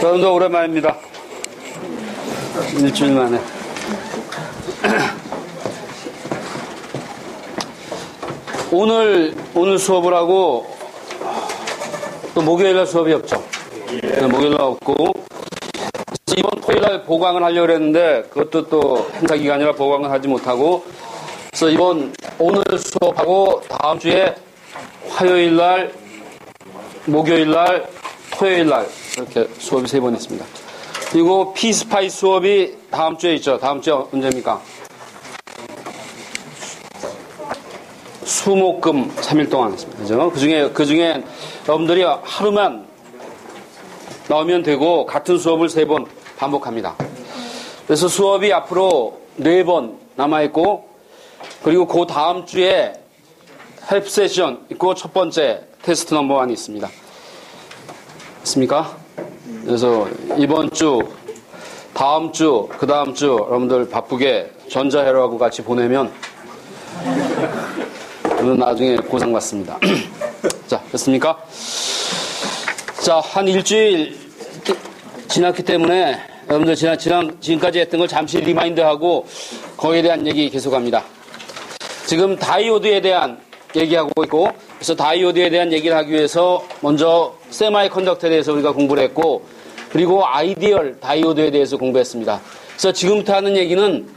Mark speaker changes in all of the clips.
Speaker 1: 여러분도 오랜만입니다. 일주일 만에. 오늘 수업을 하고 또 목요일날 수업이 없죠. 목요일날 없고 이번 토요일날 보강을 하려고 했는데 그것도 또 행사 기간이라 보강을 하지 못하고 그래서 오늘 수업하고 다음 주에 화요일날, 목요일날, 토요일날 이렇게 수업이 3번 있습니다. 그리고 피스파이 수업이 다음 주에 있죠. 다음 주에 언제입니까? 수목금 3일 동안 했습니다. 그죠? 그 중에 여러분들이 하루만 나오면 되고 같은 수업을 3번 반복합니다. 그래서 수업이 앞으로 4번 남아있고 그리고 그 다음 주에 헬프 세션 있고 첫 번째 테스트 넘버 1이 있습니다. 있습니까? 그래서 이번 주, 다음 주, 그 다음 주 여러분들 바쁘게 전자회로하고 같이 보내면 나중에 고생받습니다. 자, 됐습니까? 자, 한 일주일 지났기 때문에 여러분들 지금까지 했던 걸 잠시 리마인드하고 거기에 대한 얘기 계속합니다. 지금 다이오드에 대한 얘기하고 있고 그래서 다이오드에 대한 얘기를 하기 위해서 먼저 세마이 컨덕터에 대해서 우리가 공부를 했고 그리고 아이디얼 다이오드에 대해서 공부했습니다. 그래서 지금부터 하는 얘기는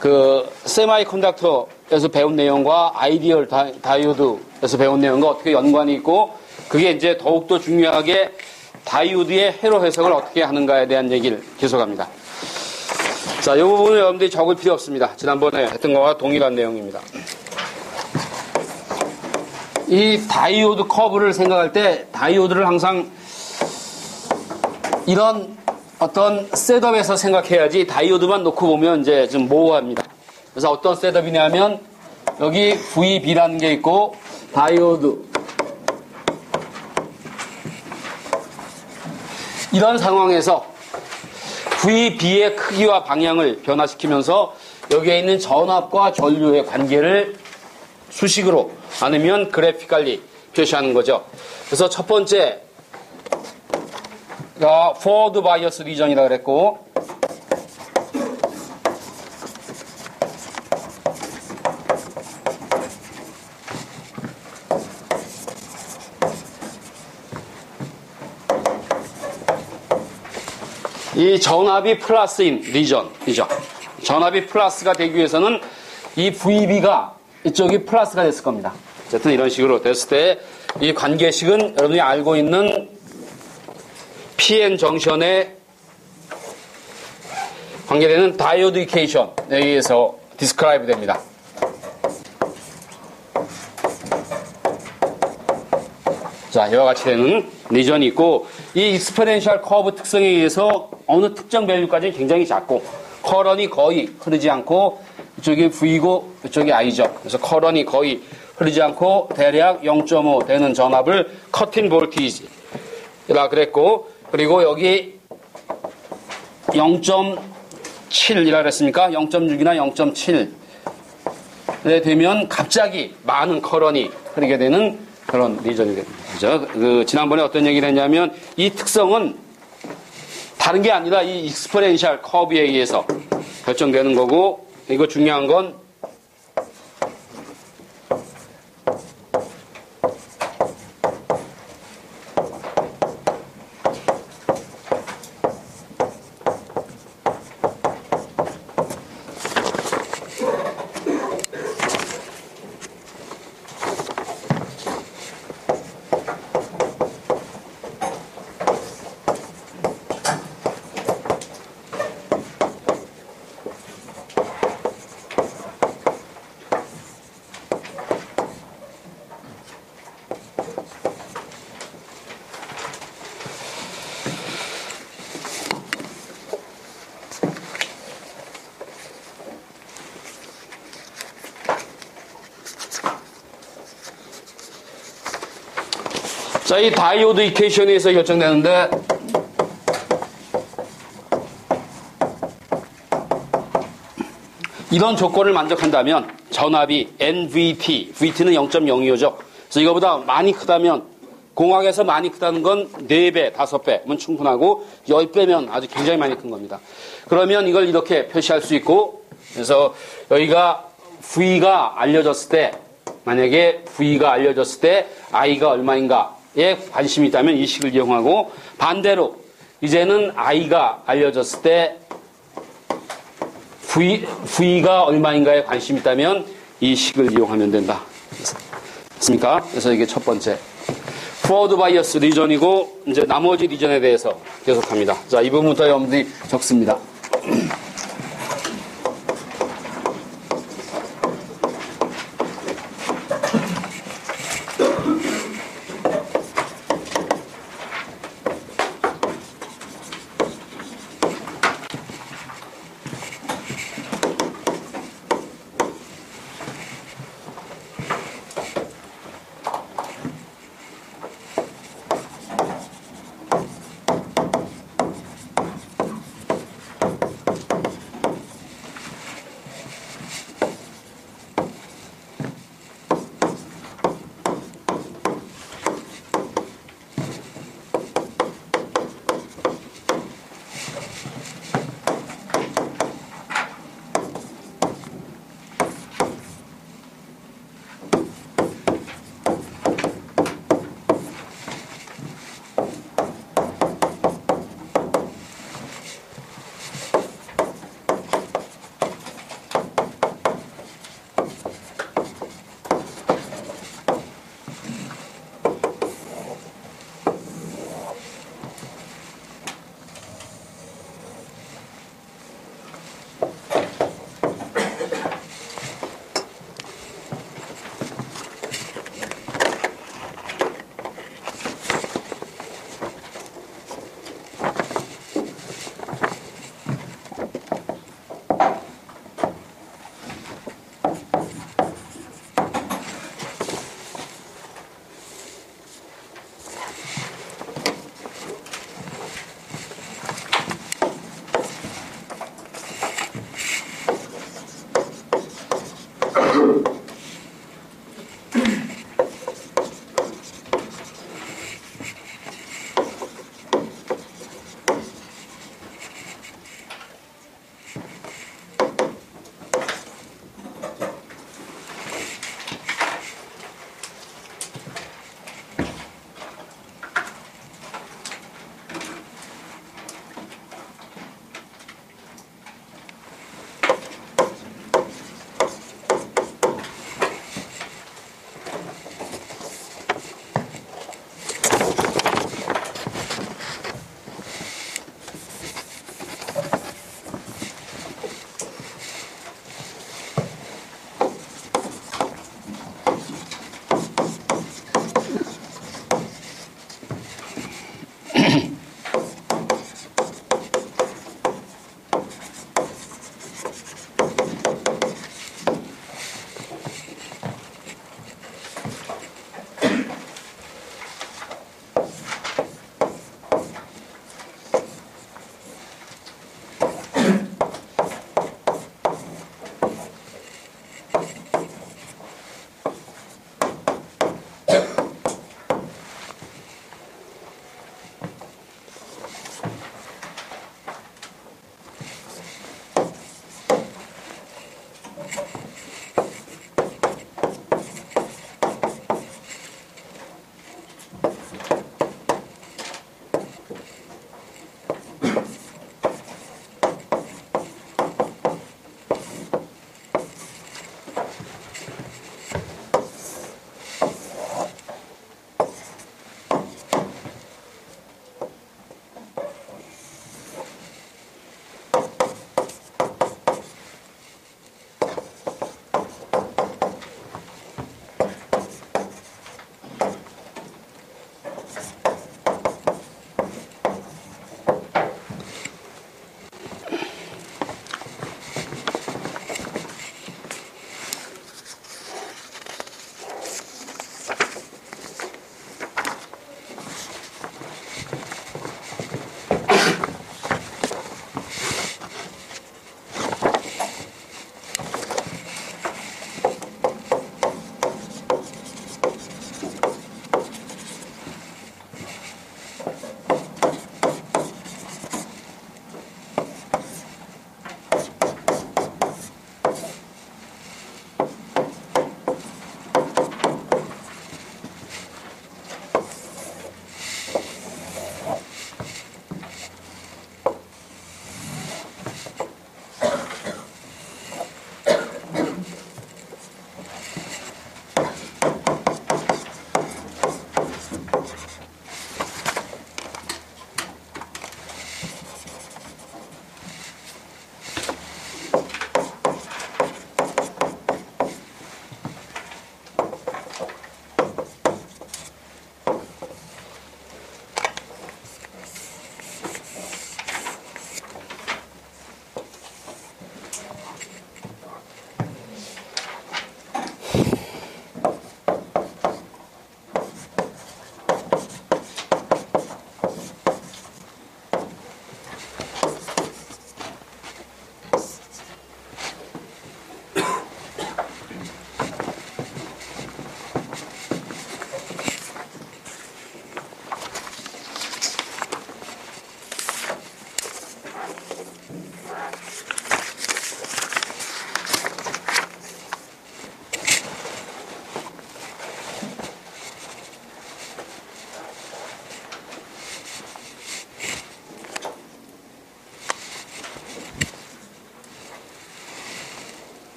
Speaker 1: 그 세마이 컨덕터에서 배운 내용과 아이디얼 다이오드에서 배운 내용과 어떻게 연관이 있고 그게 이제 더욱더 중요하게 다이오드의 회로 해석을 어떻게 하는가에 대한 얘기를 계속합니다. 자, 이 부분은 여러분들이 적을 필요 없습니다. 지난번에 했던 거와 동일한 내용입니다. 이 다이오드 커브를 생각할 때 다이오드를 항상 이런 어떤 셋업에서 생각해야지 다이오드만 놓고 보면 이제 좀 모호합니다. 그래서 어떤 셋업이냐면 여기 VB라는 게 있고 다이오드 이런 상황에서 VB의 크기와 방향을 변화시키면서 여기에 있는 전압과 전류의 관계를 수식으로 아니면 그래피컬리 표시하는 거죠. 그래서 첫 번째가 포워드 바이어스 리전이라고 그랬고 이 전압이 플러스인 리전이죠. 전압이 플러스가 되기 위해서는 이 VB가 이쪽이 플러스가 됐을 겁니다. 어쨌든 이런 식으로 됐을 때 이 관계식은 여러분이 알고 있는 PN 정션에 관계되는 다이오드 이케이션에 의해서 디스크라이브 됩니다. 자, 이와 같이 되는 리전이 있고 이 익스포넨셜 커브 특성에 의해서 어느 특정 밸류까지는 굉장히 작고 커런이 거의 흐르지 않고 이쪽이 V고 이쪽이 I죠. 그래서 커런이 거의 흐르지 않고 대략 0.5 되는 전압을 커팅 볼티지라 그랬고 그리고 여기 0.7이라 그랬습니까? 0.6이나 0.7에 되면 갑자기 많은 커런이 흐르게 되는 그런 리전이 됩니다. 그죠? 지난번에 어떤 얘기를 했냐면 이 특성은 다른 게 아니라 이 익스포넨셜 커브에 의해서 결정되는 거고 이거 중요한 건 자, 이 다이오드 이퀘이션에서 결정되는데 이런 조건을 만족한다면 전압이 NVT, VT는 0.025죠. 그래서 이거보다 많이 크다면 공학에서 많이 크다는 건 4배, 5배면 충분하고 10배면 아주 굉장히 많이 큰 겁니다. 그러면 이걸 이렇게 표시할 수 있고, 그래서 여기가 V가 알려졌을 때, 만약에 V가 알려졌을 때 I가 얼마인가에 관심이 있다면 이 식을 이용하고, 반대로 이제는 I가 알려졌을 때 V가 얼마인가에 관심이 있다면 이 식을 이용하면 된다. 됐습니까? 그래서 이게 첫 번째. 프로드 바이어스 리전이고, 이제 나머지 리전에 대해서 계속합니다. 자, 이 부분부터 여러분들이 적습니다.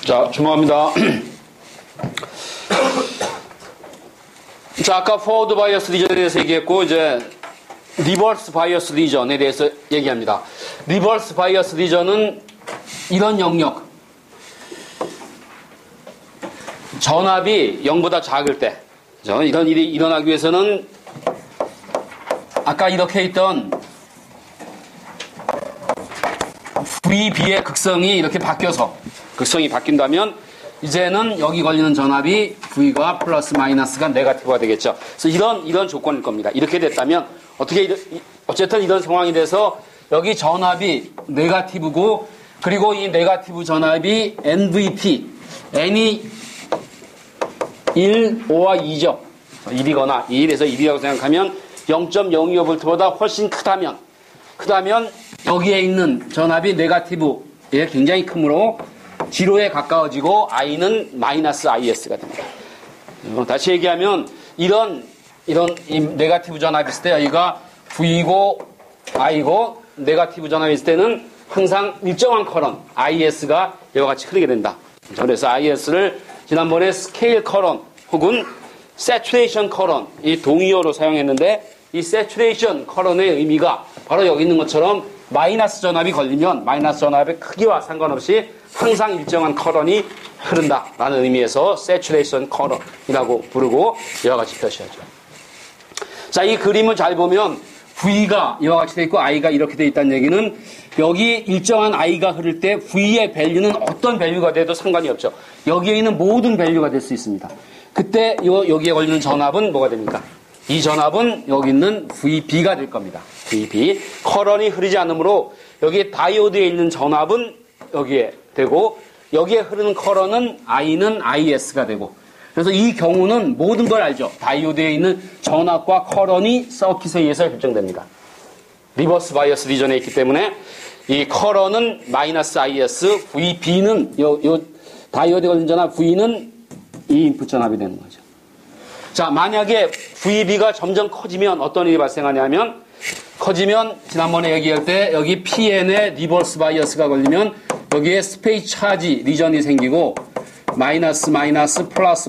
Speaker 1: 자, 주목합니다. 자, 아까 포워드 바이어스 리전에 대해서 얘기했고, 이제, 리버스 바이어스 리전에 대해서 얘기합니다. 리버스 바이어스 리전은 이런 영역. 전압이 0보다 작을 때, 이런 일이 일어나기 위해서는 아까 이렇게 있던 VB의 극성이 이렇게 바뀌어서, 극성이 바뀐다면, 이제는 여기 걸리는 전압이 V가 플러스 마이너스가 네거티브가 되겠죠. 그래서 이런 조건일 겁니다. 이렇게 됐다면, 어쨌든 이런 상황이 돼서, 여기 전압이 네거티브고, 그리고 이 네거티브 전압이 NVT, N이 1, 5와 2죠. 1이거나 1에서 1이라고 생각하면 0.025V보다 훨씬 크다면 여기에 있는 전압이 네거티브에 굉장히 크므로 지로에 가까워지고 I는 마이너스 IS가 됩니다. 다시 얘기하면 이런 이 네거티브 전압이 있을 때 여기가 V고 I고 네거티브 전압이 있을 때는 항상 일정한 커런 IS가 이와 같이 흐르게 된다. 그래서 IS를 지난번에 스케일 커런 혹은 세츄레이션 커런 이 동의어로 사용했는데 이 세츄레이션 커런의 의미가 바로 여기 있는 것처럼 마이너스 전압이 걸리면 마이너스 전압의 크기와 상관없이 항상 일정한 커런이 흐른다라는 의미에서 세츄레이션 커런이라고 부르고 이와 같이 표시하죠. 자, 이 그림을 잘 보면 V가 이와 같이 되어 있고 I가 이렇게 되어 있다는 얘기는 여기 일정한 I가 흐를 때 V의 밸류는 어떤 밸류가 돼도 상관이 없죠. 여기에 있는 모든 밸류가 될 수 있습니다. 그때 여기에 걸리는 전압은 뭐가 됩니까? 이 전압은 여기 있는 VB가 될 겁니다. VB. 커런이 흐르지 않으므로 여기 다이오드에 있는 전압은 여기에 되고 여기에 흐르는 커런은 I는 IS가 되고 그래서 이 경우는 모든 걸 알죠. 다이오드에 있는 전압과 커런이 서킷에 의해서 결정됩니다. 리버스 바이어스 리전에 있기 때문에 이 커런은 마이너스 IS, VB는 요 다이오드에 걸린 전압 V는 이 인풋 전압이 되는 거죠. 자, 만약에 VB가 점점 커지면 어떤 일이 발생하냐면 커지면 지난번에 얘기할 때 여기 PN에 리버스 바이어스가 걸리면 여기에 스페이스 차지 리전이 생기고 마이너스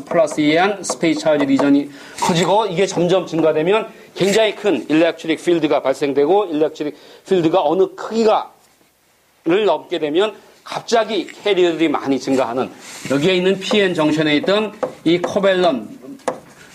Speaker 1: 플러스에 의한 스페이스 차지 리전이 커지고 이게 점점 증가되면 굉장히 큰 일렉트릭 필드가 발생되고 일렉트릭 필드가 어느 크기가를 넘게 되면 갑자기 캐리어들이 많이 증가하는 여기에 있는 PN 정션에 있던 이 코밸런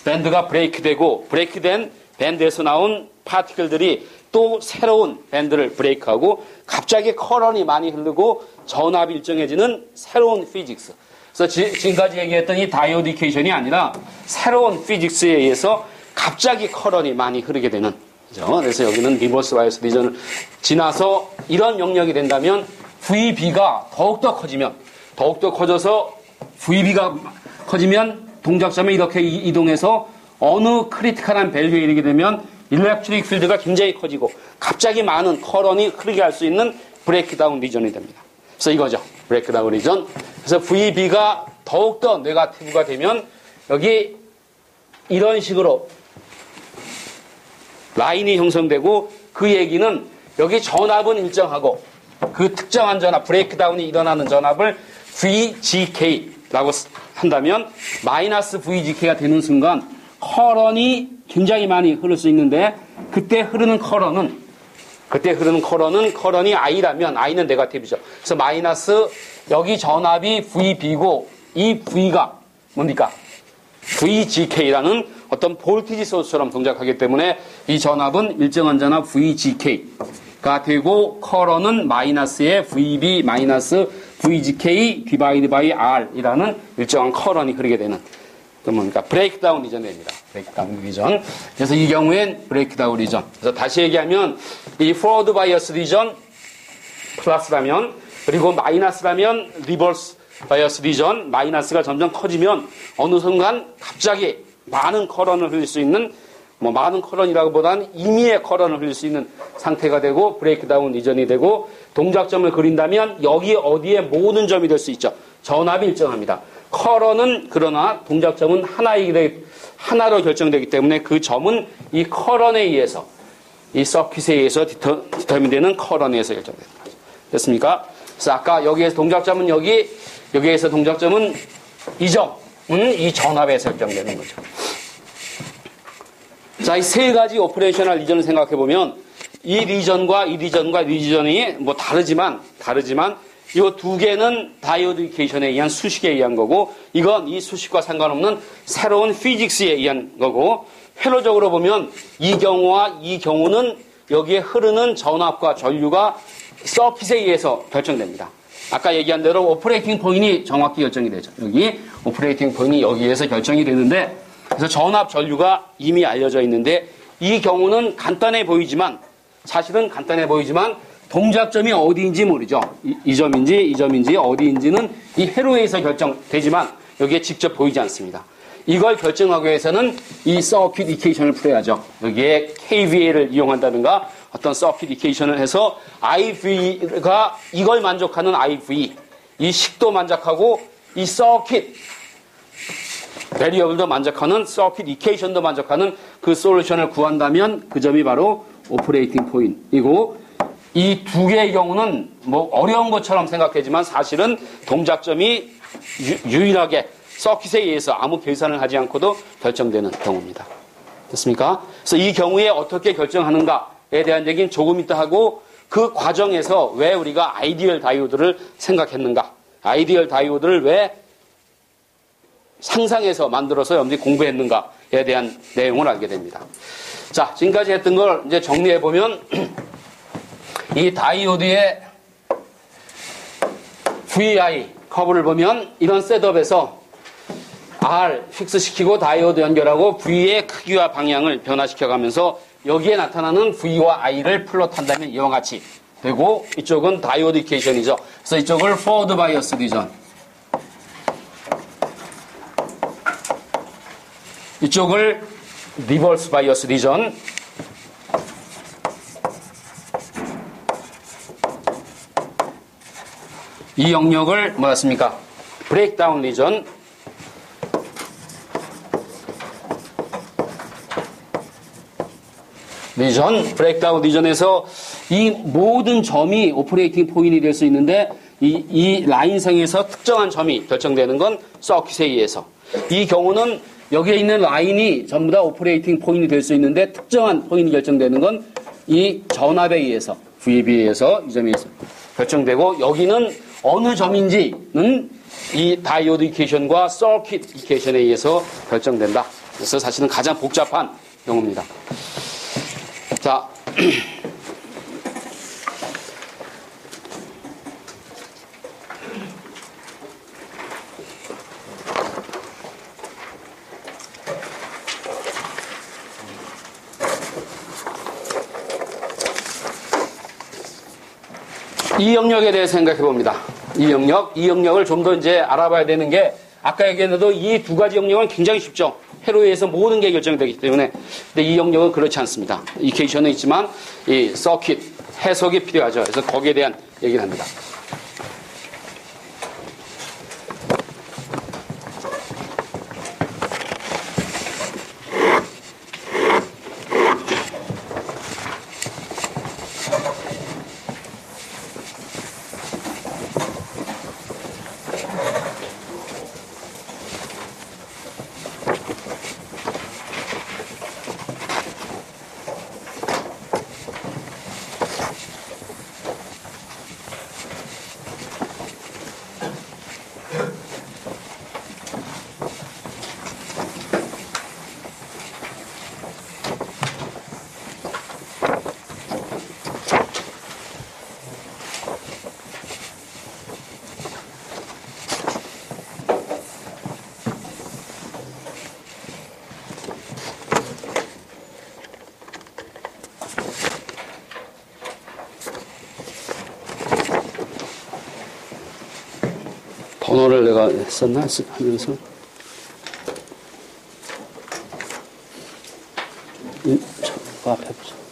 Speaker 1: 밴드가 브레이크되고 브레이크된 밴드에서 나온 파티클들이 또 새로운 밴드를 브레이크하고 갑자기 커런이 많이 흐르고 전압이 일정해지는 새로운 피직스. 그래서 지금까지 얘기했던 이 다이오드 이퀘이션이 아니라 새로운 피직스에 의해서 갑자기 커런이 많이 흐르게 되는 거죠. 그래서 여기는 리버스 바이어스 리전을 지나서 이런 영역이 된다면 VB가 더욱더 커져서 VB가 커지면 동작점에 이렇게 이동해서 어느 크리티컬한 밸류에 이르게 되면 일렉트릭 필드가 굉장히 커지고 갑자기 많은 커런이 흐르게 할 수 있는 브레이크다운 리전이 됩니다. 그래서 이거죠. 브레이크다운 리전. 그래서 VB가 더욱더 네거티브가 되면 여기 이런 식으로 라인이 형성되고 그 얘기는 여기 전압은 일정하고 그 특정한 전압, 브레이크다운이 일어나는 전압을 VGK라고 한다면 마이너스 VGK가 되는 순간 커런이 굉장히 많이 흐를 수 있는데 그때 흐르는 커런은 커런이 I라면 I는 네거티브죠. 그래서 마이너스 여기 전압이 VB고 이 V가 뭡니까? VGK라는 어떤 볼티지 소스처럼 동작하기 때문에 이 전압은 일정한 전압 VGK가 되고 커런은 마이너스의 VB 마이너스 VGK 디바이드 바이 R이라는 일정한 커런이 흐르게 되는 뭡니까? 브레이크다운 리전이 됩니다. 브레이크다운 리전. 그래서 이 경우엔 브레이크다운 리전. 그래서 다시 얘기하면 이 포워드 바이어스 리전 플러스라면 그리고 마이너스라면 리버스 바이어스 리전 마이너스가 점점 커지면 어느 순간 갑자기 많은 커런을 흘릴 수 있는 많은 커런이라기보다는 임의의 커런을 흘릴 수 있는 상태가 되고 브레이크다운 리전이 되고 동작점을 그린다면 여기 어디에 모든 점이 될 수 있죠. 전압이 일정합니다. 커런은 그러나 동작점은 하나로 결정되기 때문에 그 점은 이 커런에 의해서 이 서킷에 의해서 디터민되는 커런에 의해서 결정됩니다. 됐습니까? 그래서 아까 여기에서 동작점은 여기에서 동작점은 이 점은 이 전압에 설정되는 거죠. 자, 이 세 가지 오퍼레이셔널 리전을 생각해 보면 이 리전과 이 리전과 이 리전이 뭐 다르지만 이 두 개는 다이오디케이션에 의한 수식에 의한 거고, 이건 이 수식과 상관없는 새로운 피직스에 의한 거고, 회로적으로 보면 이 경우와 이 경우는 여기에 흐르는 전압과 전류가 서킷에 의해서 결정됩니다. 아까 얘기한 대로 오퍼레이팅 포인트이 정확히 결정이 되죠. 여기 오퍼레이팅 포인트이 여기에서 결정이 되는데, 그래서 전압 전류가 이미 알려져 있는데, 이 경우는 사실은 간단해 보이지만 동작점이 어디인지 모르죠. 이 점인지 어디인지는 이 회로에서 결정되지만 여기에 직접 보이지 않습니다. 이걸 결정하기 위해서는 이 서킷 이퀘이션을 풀어야죠. 여기에 KVA를 이용한다든가 어떤 서킷 이퀘이션을 해서 IV가 이걸 만족하는 IV, 이 식도 만족하고 이 서킷 베리어블도 만족하는 서킷 이퀘이션도 만족하는 그 솔루션을 구한다면 그 점이 바로 오퍼레이팅 포인트이고, 이 두 개의 경우는 뭐 어려운 것처럼 생각되지만 사실은 동작점이 유일하게 서킷에 의해서 아무 계산을 하지 않고도 결정되는 경우입니다. 됐습니까? 그래서 이 경우에 어떻게 결정하는가에 대한 얘기는 조금 이따 하고, 그 과정에서 왜 우리가 아이디얼 다이오드를 생각했는가, 아이디얼 다이오드를 왜 상상해서 만들어서 여러분들이 공부했는가에 대한 내용을 알게 됩니다. 자, 지금까지 했던 걸 이제 정리해보면, 이 다이오드의 VI 커브를 보면 이런 셋업에서 R 픽스시키고 다이오드 연결하고 V의 크기와 방향을 변화시켜가면서 여기에 나타나는 V와 I를 플롯한다면 이와 같이 되고, 이쪽은 다이오드 이퀘이션이죠. 그래서 이쪽을 포워드 바이어스 리전, 이쪽을 리버스 바이어스 리전, 이 영역을 뭐였습니까? 브레이크다운 리전, 브레이크다운 리전에서 이 모든 점이 오퍼레이팅 포인트이 될 수 있는데, 이 라인상에서 특정한 점이 결정되는 건 서킷에 의해서. 이 경우는 여기에 있는 라인이 전부 다 오퍼레이팅 포인트이 될 수 있는데, 특정한 포인트이 결정되는 건 이 전압에 의해서, VAB에 의해서, 이 점에 의해서 결정되고, 여기는 어느 점인지는 이 다이오드 이퀘이션과 서킷 이퀘이션에 의해서 결정된다. 그래서 사실은 가장 복잡한 경우입니다. 자, 이 영역에 대해서 생각해 봅니다. 이 영역을 좀 더 이제 알아봐야 되는 게, 아까 얘기했는데도 이 두 가지 영역은 굉장히 쉽죠. 회로에 의해서 모든 게 결정되기 때문에. 근데 이 영역은 그렇지 않습니다. 이퀘이션은 있지만 이 서킷 해석이 필요하죠. 그래서 거기에 대한 얘기를 합니다. 번호를 내가 썼나? 하면서. 앞에 보자.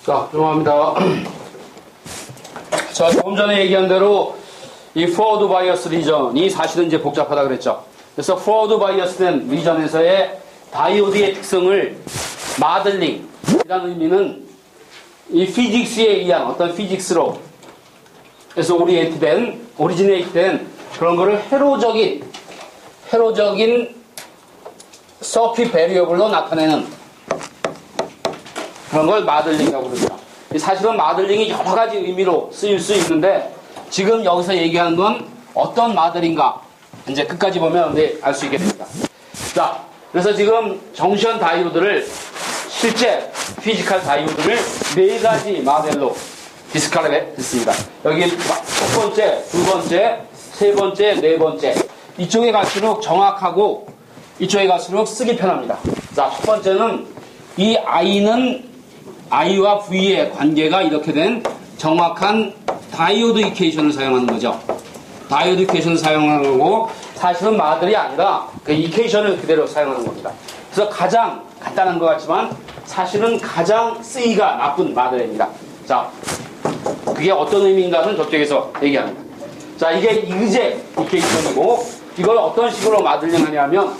Speaker 1: 자, 죄송합니다. 자, 조금 전에 얘기한 대로 이 forward bias region이 사실은 이제 복잡하다 그랬죠. 그래서 forward bias 된 리전에서의 다이오드의 특성을 마들링이라는 의미는 이 피직스에 의한 어떤 피직스로 그래서 오리지네이트된 그런 거를 회로적인 서킷 베리어블로 나타내는 그런 걸 마들링이라고 그러죠. 사실은 마들링이 여러 가지 의미로 쓰일 수 있는데 지금 여기서 얘기하는 건 어떤 마들인가 이제 끝까지 보면 알 수 있게 됩니다. 자, 그래서 지금 정션 다이오드를 실제 피지컬 다이오드를 네 가지 모델로 디스크라이브 했습니다. 여기 첫 번째, 두 번째, 세 번째, 네 번째 이쪽에 갈수록 정확하고 이쪽에 갈수록 쓰기 편합니다. 자, 첫 번째는 이 I와 V의 관계가 이렇게 된 정확한 다이오드 이퀘이션을 사용하는 거죠. 다이오드 이퀘이션을 사용하는 거고 사실은 마들이 아니라 그 이퀘이션을 그대로 사용하는 겁니다. 그래서 가장 간단한 것 같지만 사실은 가장 쓰기가 나쁜 마들입니다. 자, 그게 어떤 의미인가는 저쪽에서 얘기합니다. 자, 이게 이그제 이퀘이션이고 이걸 어떤 식으로 마들링하냐면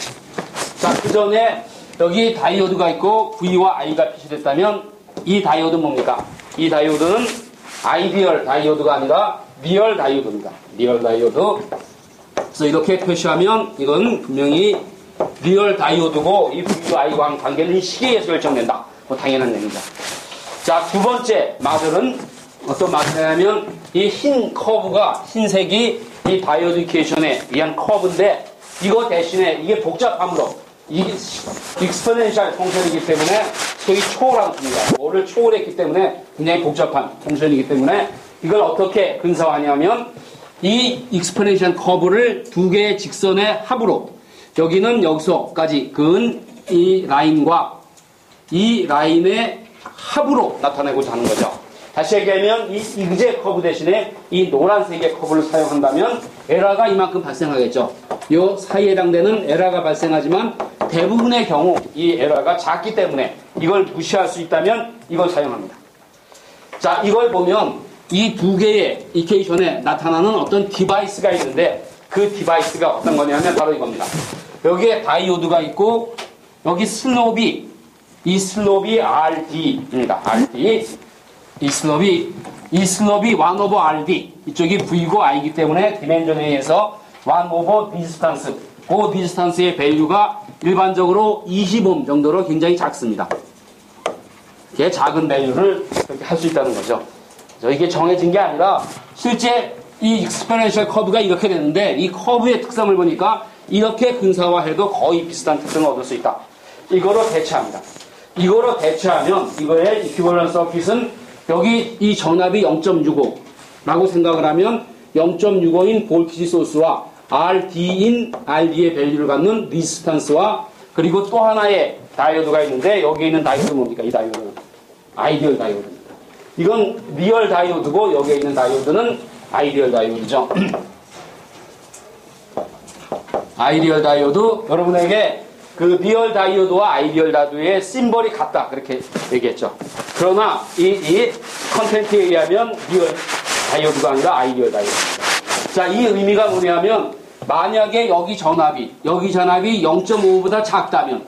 Speaker 1: 자, 그 전에 여기 다이오드가 있고 V와 I가 표시됐다면 이 다이오드는 뭡니까? 이 다이오드는 아이디얼 다이오드가 아니라 리얼 다이오드입니다. 리얼 다이오드. 그래서 이렇게 표시하면 이건 분명히 리얼 다이오드고 이 V와 I와 관계는 시계에서 결정된다. 뭐 당연한 얘기죠. 자, 두 번째 마들은 어떤 마들이냐면 이 흰 커브가 흰색이 이 다이오드 이퀘이션에 의한 커브인데 이거 대신에 이게 복잡함으로 이게 익스포넨셜 펑션이기 때문에 소위 초월한 겁니다. 뭐를 초월했기 때문에 굉장히 복잡한 펑션이기 때문에 이걸 어떻게 근사화하냐면 이 익스포넨셜 커브를 두 개의 직선의 합으로 여기는 여기서까지 그은 이 라인과 이 라인의 합으로 나타내고자 하는 거죠. 다시 얘기하면 이 이그제 커브 대신에 이 노란색의 커브를 사용한다면 에러가 이만큼 발생하겠죠. 이 사이에 해당되는 에러가 발생하지만 대부분의 경우 이 에러가 작기 때문에 이걸 무시할 수 있다면 이걸 사용합니다. 자, 이걸 보면 이 두 개의 이퀘이션에 나타나는 어떤 디바이스가 있는데 그 디바이스가 어떤 거냐면 바로 이겁니다. 여기에 다이오드가 있고 여기 슬롭이 이 슬롭이 RD입니다. RD 이 슬롭이 1/RD 이쪽이 V고 I이기 때문에 디멘전에 의해서 1/디스턴스 그 디스턴스의 밸류가 일반적으로 20옴 정도로 굉장히 작습니다. 이게 작은 밸류를 이렇게 할 수 있다는 거죠. 이게 정해진 게 아니라 실제 이 익스포넨셜 커브가 이렇게 되는데 이 커브의 특성을 보니까 이렇게 근사화해도 거의 비슷한 특성을 얻을 수 있다. 이거로 대체합니다. 이거로 대체하면 이거의 이퀴벌런스 서킷은 여기 이 전압이 0.65라고 생각을 하면 0.65인 볼티지 소스와 RD인 RD의 밸류를 갖는 리스탄스와 그리고 또 하나의 다이오드가 있는데 여기에 있는 다이오드 뭡니까? 이 다이오드는 아이디얼 다이오드입니다. 이건 리얼 다이오드고 여기에 있는 다이오드는 아이디얼 다이오드죠. 아이디얼 다이오드 여러분에게 그 리얼 다이오드와 아이디얼 다이오드의 심벌이 같다 그렇게 얘기했죠. 그러나 이 컨텐츠에 의하면 리얼 다이오드가 아니라 아이디얼 다이오드입니다. 자, 이 의미가 뭐냐면 만약에 여기 전압이 0.5보다 작다면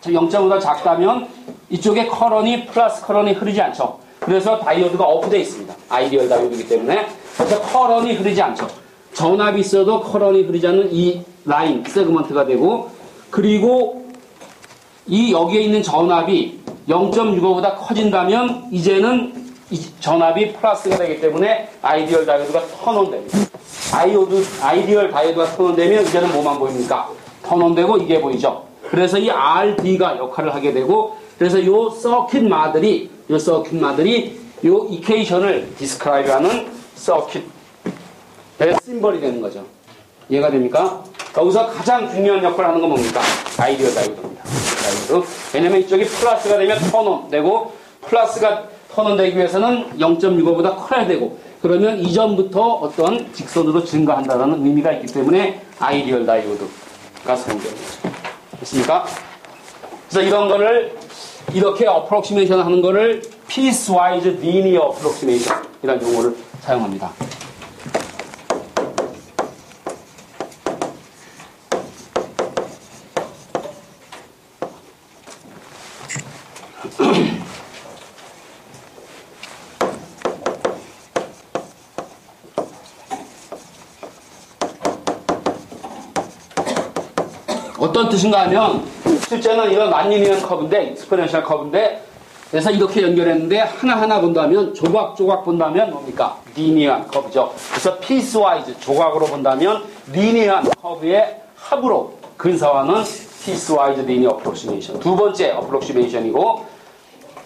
Speaker 1: 0.5보다 작다면 이쪽에 커런이 플러스 커런이 흐르지 않죠. 그래서 다이오드가 오프되어 있습니다. 아이디얼 다이오드이기 때문에 그래서 커런이 흐르지 않죠. 전압이 있어도 커런이 흐르지 않는 이 라인 세그먼트가 되고 그리고 이 여기에 있는 전압이 0.65보다 커진다면 이제는 이 전압이 플러스가 되기 때문에 아이디얼 다이오드가 턴온됩니다. 아이디얼 다이오드가 턴온되면 이제는 뭐만 보입니까? 턴온되고 이게 보이죠. 그래서 이 RD가 역할을 하게 되고 그래서 요 서킷 마들이 요 이퀘이션을 디스크라이브하는 서킷의 심벌이 되는 거죠. 이해가 됩니까? 여기서 가장 중요한 역할을 하는 건 뭡니까? 아이디얼 다이오드입니다. 다이오드. 왜냐면 이쪽이 플러스가 되면 턴온 되고 플러스가 턴온되기 위해서는 0.65보다 커야 되고 그러면 이전부터 어떤 직선으로 증가한다는 의미가 있기 때문에 아이디얼 다이오드가 사용되는 거죠. 됐습니까? 그래서 이런 거를 이렇게 어프록시메이션 하는 거를 piecewise linear approximation 이라는 용어를 사용합니다. 어떤 뜻인가 하면 실제는 이런 난리니언 커브인데 익스포넨셜 커브인데 그래서 이렇게 연결했는데 하나하나 본다면 조각조각 본다면 뭡니까? 리니언 커브죠. 그래서 피스와이즈 조각으로 본다면 리니언 커브의 합으로 근사화는 피스와이즈 리니어 어프록시메이션. 두 번째 어프록시메이션이고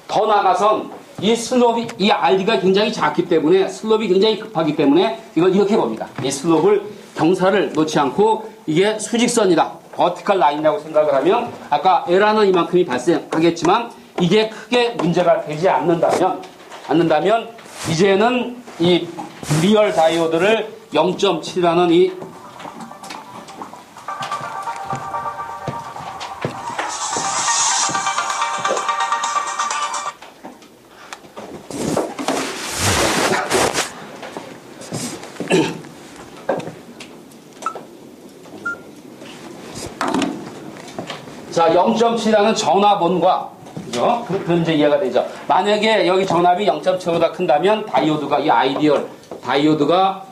Speaker 1: 더 나아가선 이 슬롭이 이 RD가 굉장히 작기 때문에 슬롭이 굉장히 급하기 때문에 이걸 이렇게 봅니다. 이 슬롭을 경사를 놓지 않고 이게 수직선이다. 버티컬 라인이라고 생각을 하면 아까 에러는 이만큼이 발생하겠지만 이게 크게 문제가 되지 않는다면 이제는 이 리얼 다이오드를 0.7이라는 이 자, 0.7이라는 전압원과 그죠? 그런 이제 이해가 되죠. 만약에 여기 전압이 0.7보다 큰다면 다이오드가 이 아이디얼 다이오드가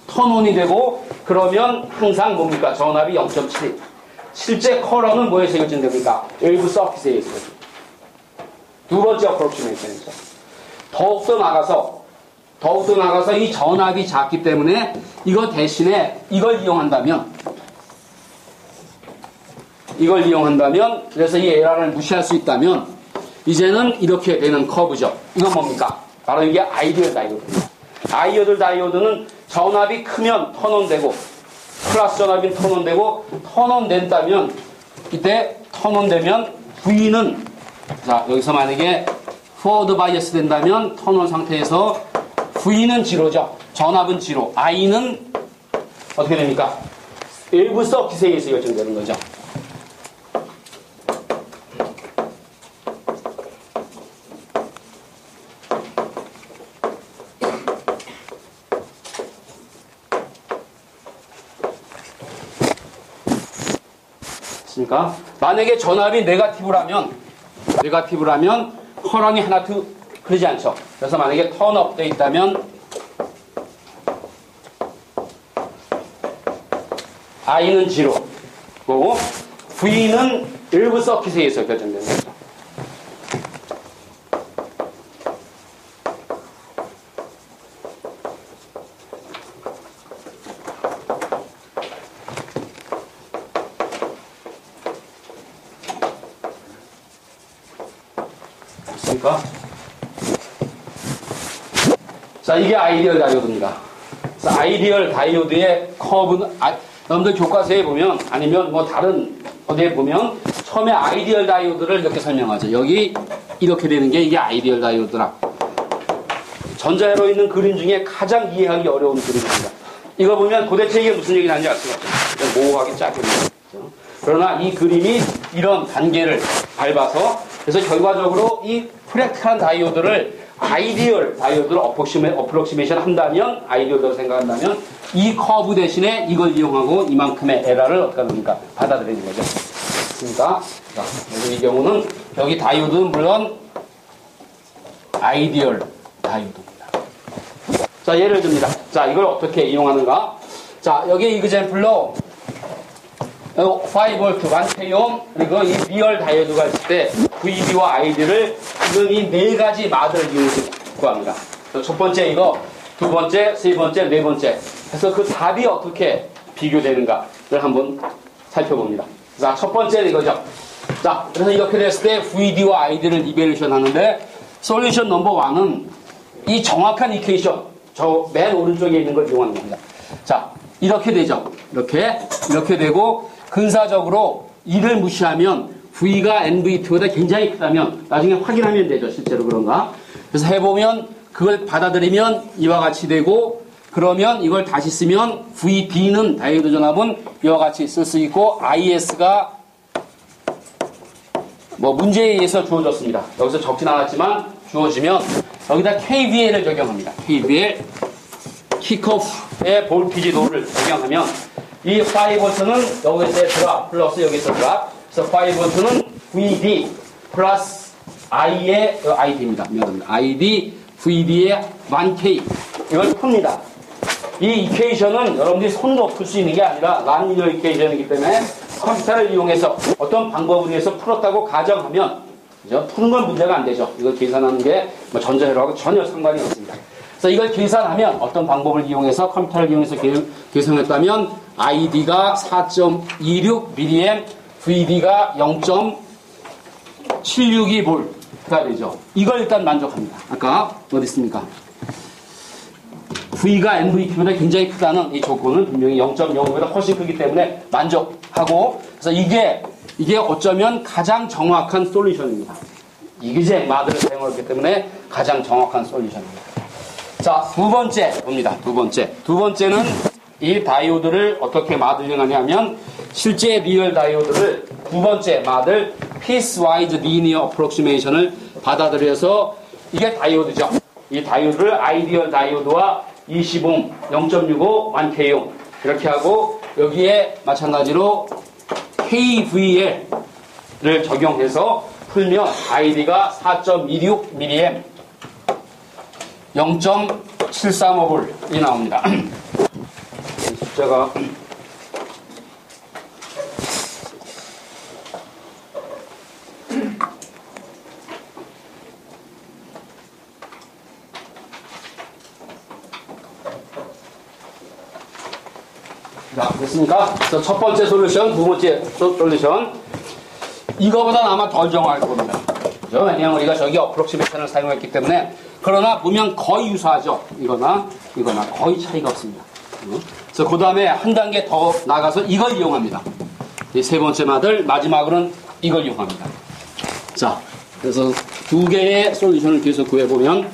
Speaker 1: 턴온이 되고 그러면 항상 뭡니까? 전압이 0.7. 실제 커런은 뭐에서 결정됩니까? 웨이브 서킷에 있어요. 두 번째 어프로치메이션이죠. 더욱더 나가서 이 전압이 작기 때문에 이거 대신에 이걸 이용한다면 그래서 이 에러를 무시할 수 있다면 이제는 이렇게 되는 커브죠. 이건 뭡니까? 바로 이게 아이디얼 다이오드입니다. 아이디얼 다이오드는 전압이 크면 턴온되고 플러스 전압이 턴온되고 턴온된다면 이때 턴온되면 V는 자 여기서 만약에 포워드 바이어스 된다면 턴온 상태에서 V는 지로죠. 전압은 지로. I는 어떻게 됩니까? 일부 서킷에 의해서 결정되는 거죠. 만약에 전압이 네가티브라면 커런이 하나도 흐르지 않죠. 그래서 만약에 턴업 돼 있다면 I는 0고 V는 일부 서킷에 의해서 결정되는 거죠. 자, 이게 아이디얼 다이오드입니다. 그래서 아이디얼 다이오드의 커브는, 여러분들 교과서에 보면, 아니면 뭐 다른 어디에 보면, 처음에 아이디얼 다이오드를 이렇게 설명하죠. 여기 이렇게 되는 게 이게 아이디얼 다이오드라. 전자회로 있는 그림 중에 가장 이해하기 어려운 그림입니다. 이거 보면 도대체 이게 무슨 얘기를 하는지 알 수가 없죠. 모호하게 작습니다. 그러나 이 그림이 이런 단계를 밟아서, 그래서 결과적으로 이 프랙티컬한 다이오드를 아이디얼 다이오드를 어프록시메이션 한다면, 아이디얼로 생각한다면, 이 커브 대신에 이걸 이용하고 이만큼의 에러를 어떻게 합니까? 받아들이는 거죠. 그렇습니까? 자, 이 경우는, 여기 다이오드는 물론 아이디얼 다이오드입니다. 자, 예를 듭니다. 자, 이걸 어떻게 이용하는가? 자, 여기 이그젠플로 5V 1kΩ 그리고 이 리얼 다이오드가 있을 때 VD와 ID를 지금 이 네 가지 마드를 이용해서 구합니다. 첫 번째 이거, 두 번째, 세 번째, 네 번째. 그래서 그 답이 어떻게 비교되는가를 한번 살펴봅니다. 자, 첫 번째는 이거죠. 자, 그래서 이렇게 됐을 때 VD와 ID를 이베리션 하는데 솔루션 넘버 1은 이 정확한 이퀘이션, 저 맨 오른쪽에 있는 걸 이용하는 겁니다. 자, 이렇게 되죠. 이렇게 되고 근사적으로 이를 무시하면 V가 NV2보다 굉장히 크다면 나중에 확인하면 되죠. 실제로 그런가. 그래서 해보면 그걸 받아들이면 이와 같이 되고 그러면 이걸 다시 쓰면 VB는 다이오드 전압은 이와 같이 쓸 수 있고 IS가 뭐 문제에 의해서 주어졌습니다. 여기서 적진 않았지만 주어지면 여기다 KVL을 적용합니다. KVL 킥오프의 볼티지 노를 적용하면 이 5V는 여기서 드랍 플러스 여기서 드랍. 그래서 5V는 VD 플러스 I의 ID입니다. 미안합니다. ID VD의 1K 이걸 풉니다. 이 이퀘이션은 여러분들이 손으로 풀 수 있는 게 아니라 란리니어 이퀘이션이기 때문에 컴퓨터를 이용해서 어떤 방법을 위해서 풀었다고 가정하면 그죠? 푸는 건 문제가 안 되죠. 이걸 계산하는 게 뭐 전자회로하고 전혀 상관이 없습니다. 그래서 이걸 계산하면 어떤 방법을 이용해서 컴퓨터를 이용해서 계산했다면 ID가 4.26mA, VD가 0.762V가 되죠. 이걸 일단 만족합니다. 아까 어디 있습니까? V가 NVQ보다 굉장히 크다는 이 조건은 분명히 0.05보다 훨씬 크기 때문에 만족하고, 그래서 이게 어쩌면 가장 정확한 솔루션입니다. 이게 마드를 사용했기 때문에 가장 정확한 솔루션입니다. 자, 두 번째 봅니다. 두 번째는 이 다이오드를 어떻게 마들링하냐면 실제 리얼 다이오드를 두 번째 마들 piecewise linear approximation을 받아들여서 이게 다이오드죠. 이 다이오드를 아이디얼 다이오드와 20옴, 0.65, 1K옴 이렇게 하고 여기에 마찬가지로 KVL을 적용해서 풀면 ID가 4.26mA 0.735V이 나옵니다. 숫자가 자, 됐습니까? 그래서 첫 번째 솔루션, 두 번째 솔루션. 이거보다 아마 덜 정확할 겁니다. 그죠? 왜냐하면 우리가 저기 어프록시메이션을 사용했기 때문에. 그러나 보면 거의 유사하죠. 이거나 거의 차이가 없습니다. 그래서 그 다음에 한 단계 더 나가서 이걸 이용합니다. 이 세 번째 마들, 마지막으로는 이걸 이용합니다. 자, 그래서 두 개의 솔루션을 계속 구해보면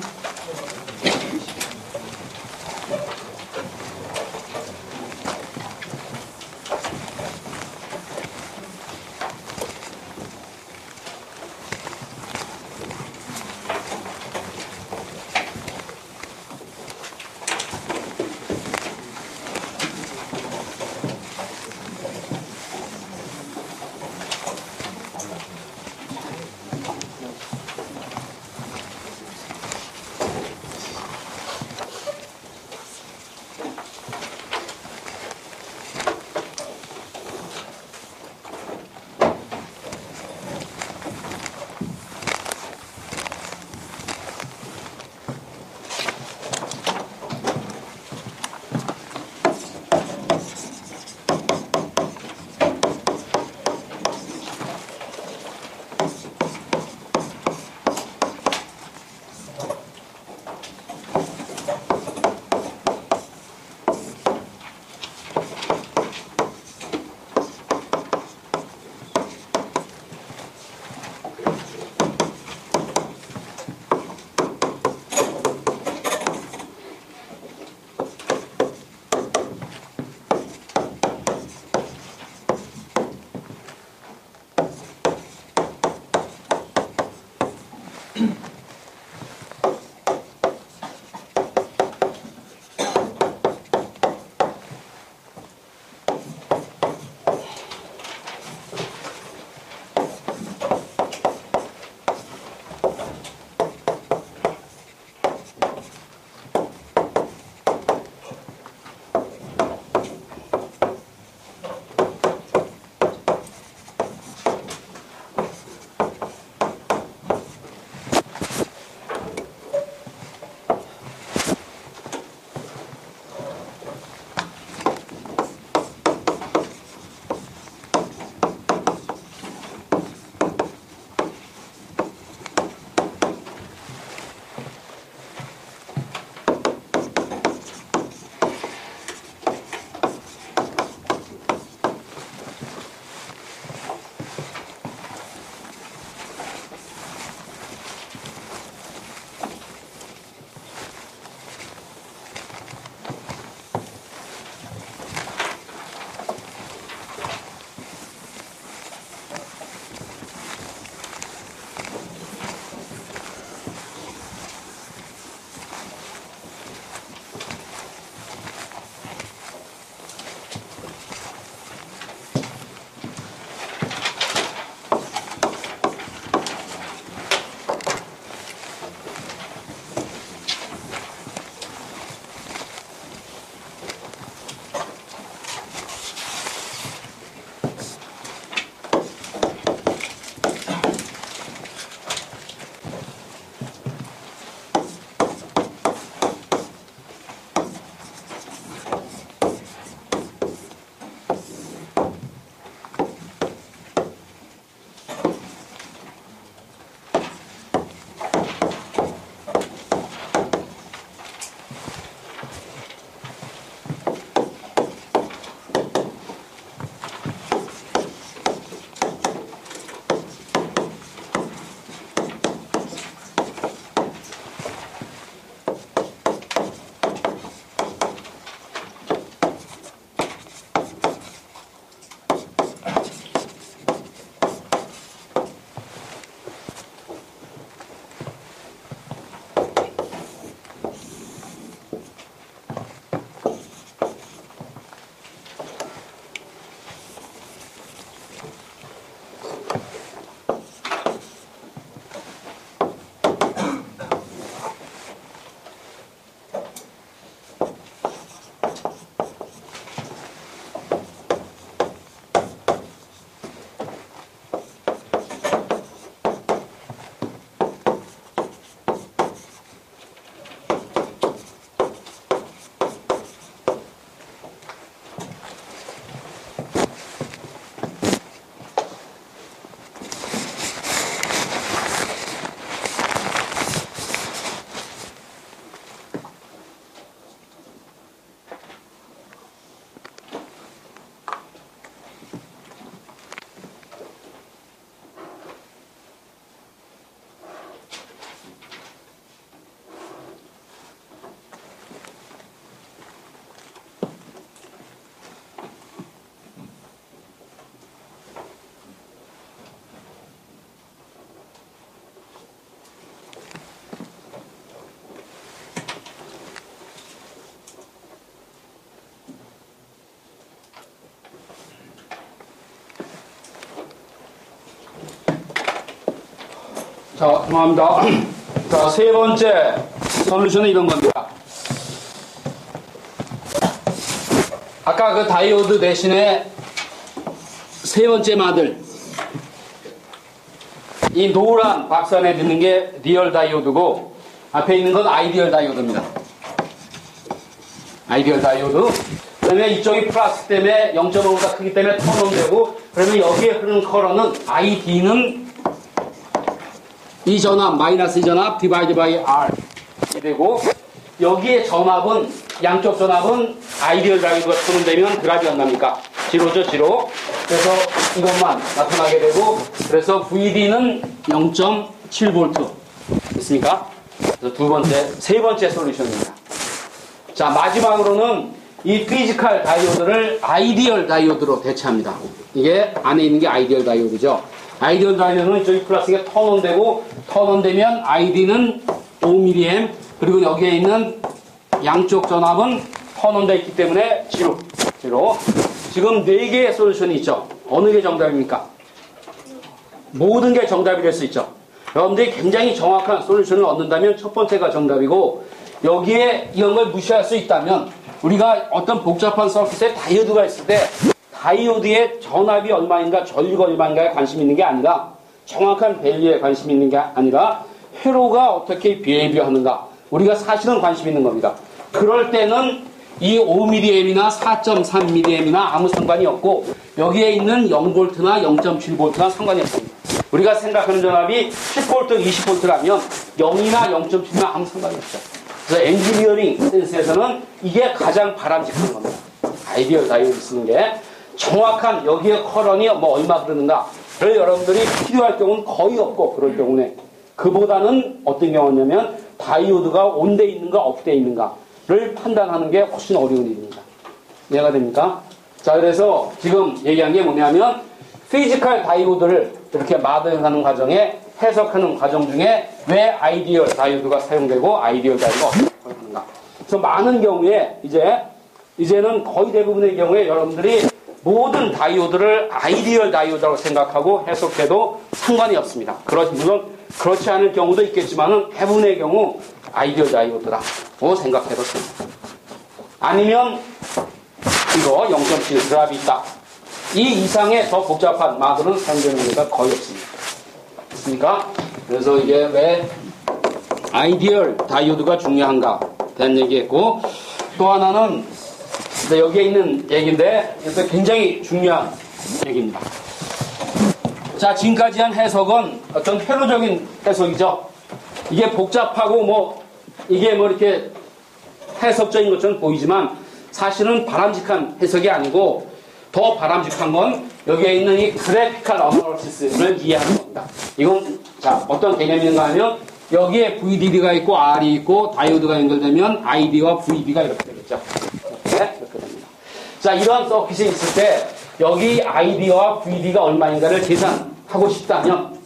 Speaker 1: 자, 죄송합니다. 자, 세 번째 솔루션은 이런 겁니다. 아까 그 다이오드 대신에 세 번째 마들, 이 노란 박스 안에 드는 게 리얼 다이오드고 앞에 있는 건 아이디얼 다이오드입니다. 아이디얼 다이오드. 그러면 이쪽이 플러스 때문에 0.5보다 크기 때문에 턴온되고, 그러면 여기에 흐르는 커런은 ID는 이 전압, 마이너스 이 전압, 디바이드 바이 R 이 되고, 여기에 전압은, 양쪽 전압은 아이디얼 다이오드가 턴온되면 그라비 얼마입니까? 지로죠, 지로. 그래서 이것만 나타나게 되고, 그래서 VD는 0.7V. 됐습니까? 그래서 세 번째 솔루션입니다. 자, 마지막으로는 이 피지컬 다이오드를 아이디얼 다이오드로 대체합니다. 이게 안에 있는 게 아이디얼 다이오드죠. 아이디얼 다이오드는 이쪽이 플러스가 턴온되고, 턴온되면 ID는 5mA, 그리고 여기에 있는 양쪽 전압은 턴온되어 있기 때문에 지로. 지금 4개의 솔루션이 있죠. 어느 게 정답입니까? 모든 게 정답이 될 수 있죠. 여러분들이 굉장히 정확한 솔루션을 얻는다면 첫 번째가 정답이고, 여기에 이런 걸 무시할 수 있다면, 우리가 어떤 복잡한 서킷에 다이오드가 있을 때 다이오드의 전압이 얼마인가, 전류가 얼마인가에 관심 있는 게 아니라, 정확한 밸류에 관심 있는 게 아니라 회로가 어떻게 비헤이비어 하는가, 우리가 사실은 관심 있는 겁니다. 그럴 때는 이 5mA이나 4.3mA이나 아무 상관이 없고, 여기에 있는 0V나 0.7V나 상관이 없습니다. 우리가 생각하는 전압이 10V, 20V라면 0이나 0.7이나 아무 상관이 없죠. 그래서 엔지니어링 센스에서는 이게 가장 바람직한 겁니다. 아이디얼 다이오드 쓰는 게 정확한 여기에 커런이 뭐 얼마 흐르는가를 여러분들이 필요할 경우는 거의 없고, 그럴 경우에 그보다는 어떤 경우냐면 다이오드가 온돼 있는가 없돼 있는가를 판단하는 게 훨씬 어려운 일입니다. 이해가 됩니까? 자, 그래서 지금 얘기한 게 뭐냐면 피지컬 다이오드를 이렇게 모델하는 과정에, 해석하는 과정 중에 왜 아이디얼 다이오드가 사용되고 아이디얼 다이오드가 어떻게 사용하는가. 그래서 많은 경우에 이제는 거의 대부분의 경우에 여러분들이 모든 다이오드를 아이디얼 다이오드라고 생각하고 해석해도 상관이 없습니다. 물론 그렇지 않을 경우도 있겠지만은 대부분의 경우 아이디얼 다이오드라고 생각해도 됩니다. 아니면 이거 0.7 드랍이 있다. 이 이상의 더 복잡한 마들은 사용되는 경우가 거의 없습니다. 됐습니까? 그래서 이게 왜 아이디얼 다이오드가 중요한가 대한 얘기했고, 또 하나는 여기에 있는 얘기인데 이것도 굉장히 중요한 얘기입니다. 자, 지금까지 한 해석은 어떤 회로적인 해석이죠. 이게 복잡하고 이게 이렇게 해석적인 것처럼 보이지만 사실은 바람직한 해석이 아니고, 더 바람직한 건 여기에 있는 이 그래피컬 어널리시스를 이해하는 겁니다. 이건 자, 어떤 개념인가 하면 여기에 VDD가 있고 R이 있고 다이오드가 연결되면 ID와 VD가 이렇게 되겠죠. 이렇게 됩니다. 자, 이런 서킷이 있을 때 여기 ID와 VD가 얼마인가를 계산하고 싶다면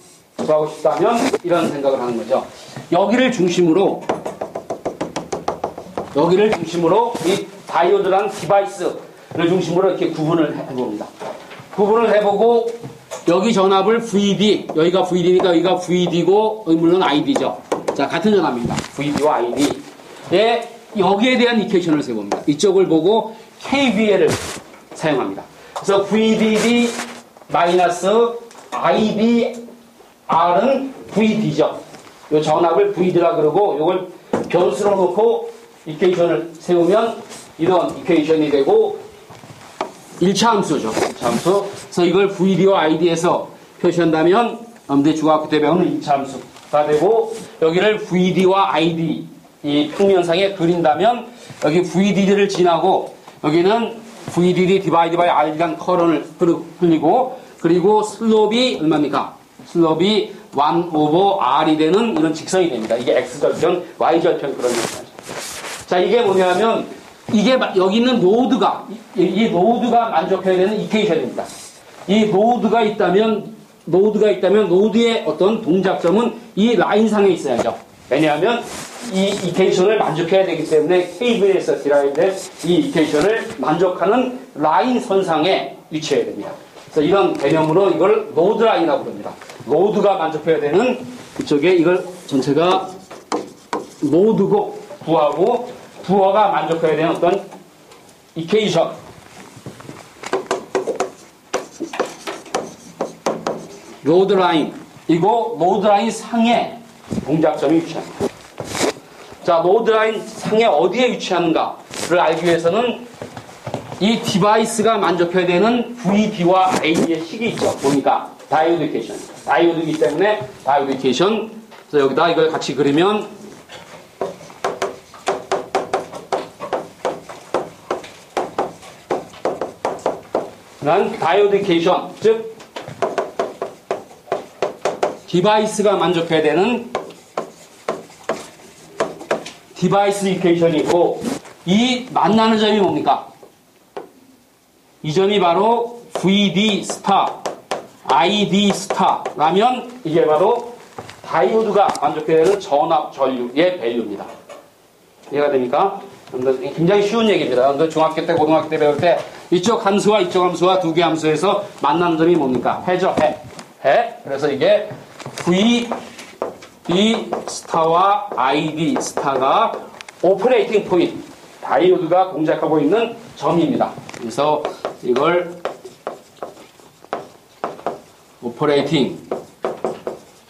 Speaker 1: 이런 생각을 하는 거죠. 여기를 중심으로 이 다이오드라는 디바이스를 중심으로 이렇게 구분을 해봅니다. 구분을 해보고 여기 전압을 VD, 여기가 VD니까 여기가 VD고 물론 ID죠. 자, 같은 전압입니다. VD와 ID. 네, 여기에 대한 이퀘이션을 세봅니다. 이쪽을 보고 KVL을 사용합니다. 그래서 VDD 마이너스 IDR은 VD죠. 이 전압을 VD라 그러고 이걸 변수로 놓고 이퀘이션을 세우면 이런 이퀘이션이 되고 1차 함수죠. 1차 함수. 그래서 이걸 VD와 ID에서 표시한다면 여러분들이 중학교 때 배우는 2차 함수가 되고, 여기를 VD와 ID 이 평면상에 그린다면 여기 VDD를 지나고 여기는 VDD 디바이드 바이 R이란 커런을 흘리고, 그리고 슬롭이 얼마입니까? 슬롭이 1/R이 되는 이런 직선이 됩니다. 이게 X절편, Y절편 그런 얘기죠. 자, 이게 뭐냐면 이게 여기 있는 노드가 이 노드가 만족해야 되는 이퀘이션입니다. 이 노드가 있다면 노드의 어떤 동작점은 이 라인상에 있어야죠. 왜냐하면 이 이퀘이션을 만족해야 되기 때문에 KVL에서 디라이브된 이 이퀘이션을 만족하는 라인 선상에 위치해야 됩니다. 그래서 이런 개념으로 이걸 노드 라인이라고 부릅니다. 노드가 만족해야 되는 이쪽에 이걸 전체가 모두고 부하고 부하가 만족해야 되는 어떤 이퀘이션 로드라인 이거 로드라인 상에 동작점이 위치합니다. 자, 로드라인 상에 어디에 위치하는가를 알기 위해서는 이 디바이스가 만족해야 되는 VD와 AD의 식이 있죠. 보니까 다이오드 이퀘이션 다이오드이기 때문에 다이오드 이퀘이션 그래서 여기다 이걸 같이 그리면 난 다이오드 이퀘이션 즉 디바이스가 만족해야 되는 디바이스 이퀘이션이 있고 이 만나는 점이 뭡니까? 이 점이 바로 VD 스타, ID 스타라면 이게 바로 다이오드가 만족해야 되는 전압 전류의 밸류입니다. 이해가 됩니까? 굉장히 쉬운 얘기입니다. 여러분들 중학교 때, 고등학교 때 배울 때 이쪽 함수와 이쪽 함수와 두 개 함수에서 만나는 점이 뭡니까? 해죠, 해. 그래서 이게 VD 스타와 ID 스타가 오퍼레이팅 포인트, 다이오드가 동작하고 있는 점입니다. 그래서 이걸 오퍼레이팅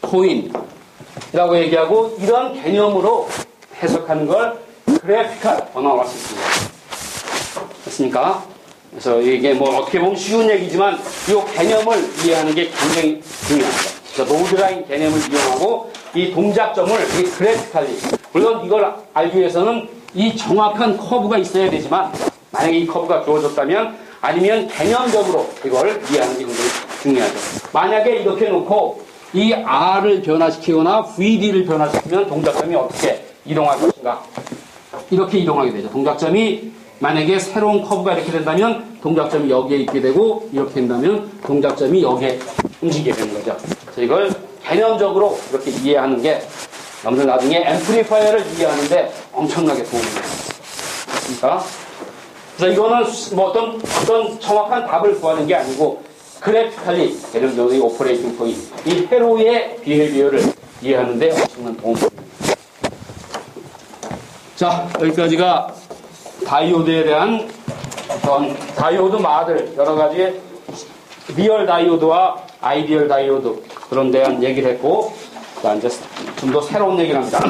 Speaker 1: 포인트라고 얘기하고 이런 개념으로 해석하는 걸 그래피컬 번호할 수 있습니다. 됐습니까? 그래서 이게 뭐 어떻게 보면 쉬운 얘기지만 이 개념을 이해하는 게 굉장히 중요합니다. 그래서 로드라인 개념을 이용하고 이 동작점을 이 그래피컬리 물론 이걸 알기 위해서는 이 정확한 커브가 있어야 되지만 만약에 이 커브가 주어졌다면 아니면 개념적으로 이걸 이해하는 게 굉장히 중요하죠. 만약에 이렇게 놓고 이 R을 변화시키거나 VD를 변화시키면 동작점이 어떻게 이동할 것인가? 이렇게 이동하게 되죠. 동작점이 만약에 새로운 커브가 이렇게 된다면 동작점이 여기에 있게 되고 이렇게 된다면 동작점이 여기에 움직이게 되는 거죠. 그래서 이걸 개념적으로 이렇게 이해하는 게 여러분들 나중에 앰플리파이어를 이해하는데 엄청나게 도움이 됩니다. 그렇습니까? 그래서 이거는 뭐 어떤 정확한 답을 구하는 게 아니고 그래피컬리 개념적인 오퍼레이팅 포인트 이 회로의 비헤비어를 이해하는데 엄청난 도움이 됩니다. 자, 여기까지가 다이오드에 대한 어떤 다이오드 마들 여러 가지 리얼 다이오드와 아이디얼 다이오드 그런 데 대한 얘기를 했고 자, 이제 좀 더 새로운 얘기를 합니다.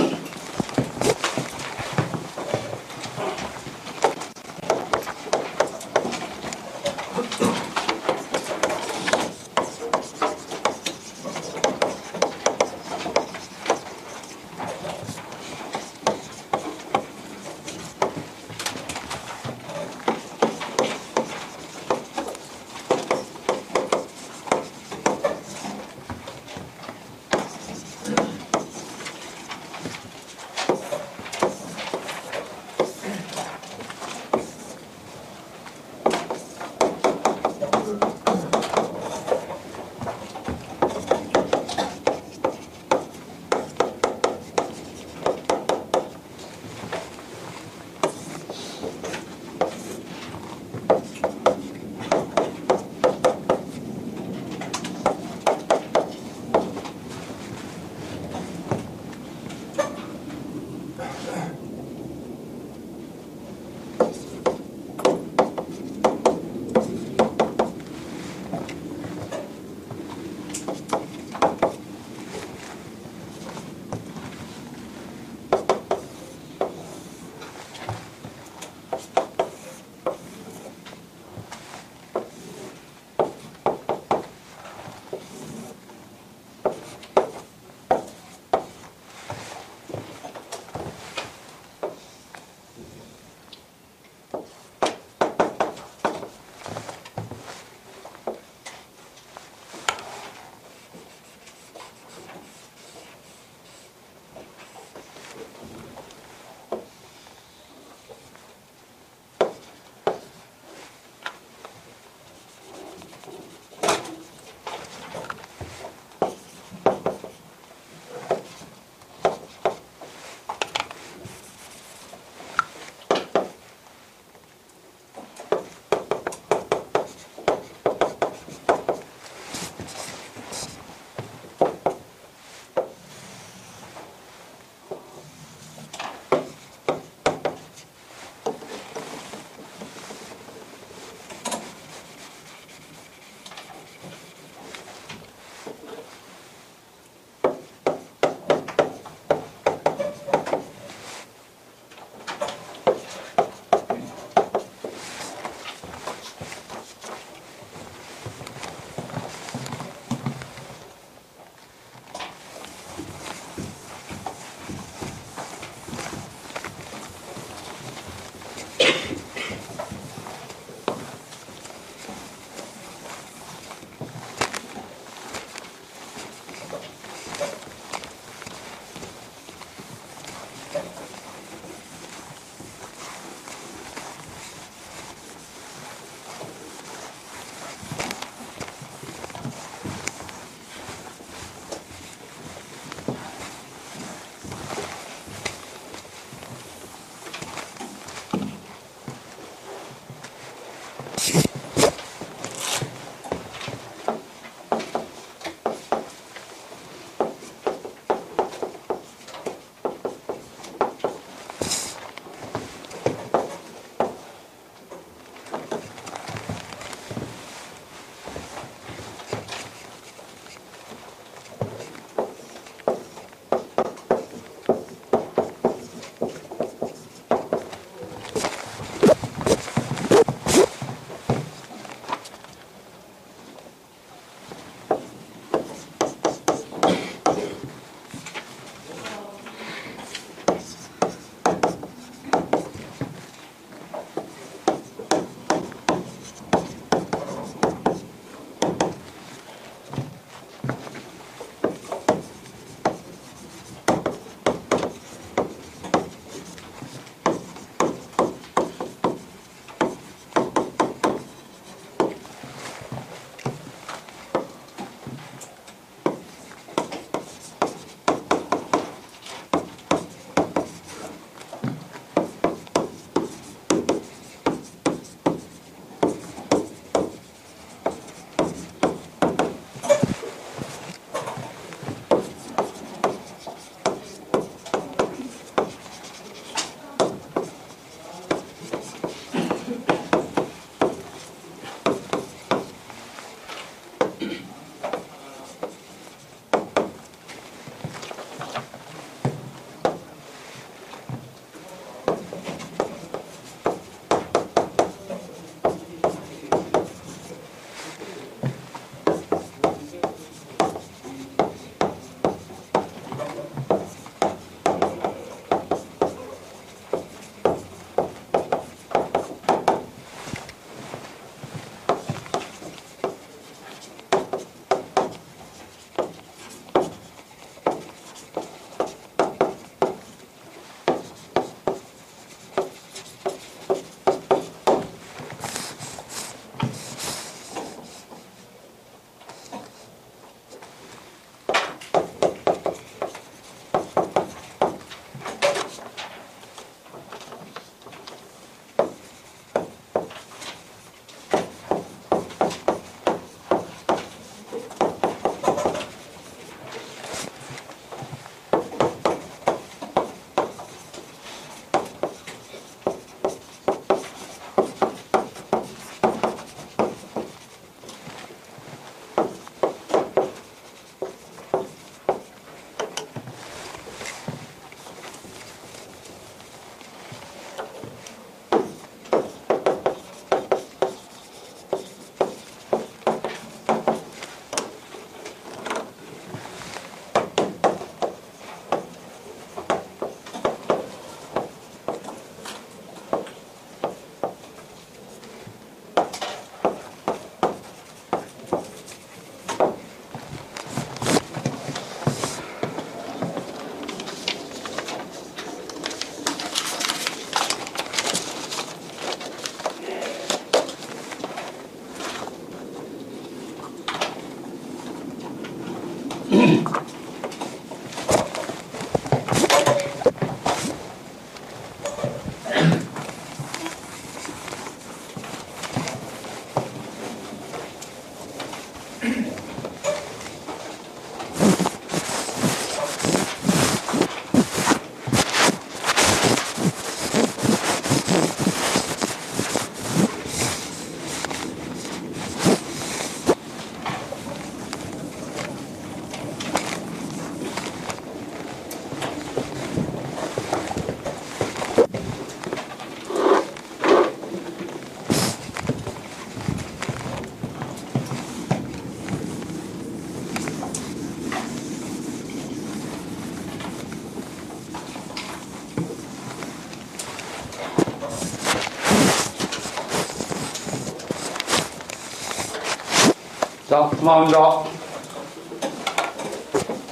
Speaker 1: 자, 죄송합니다.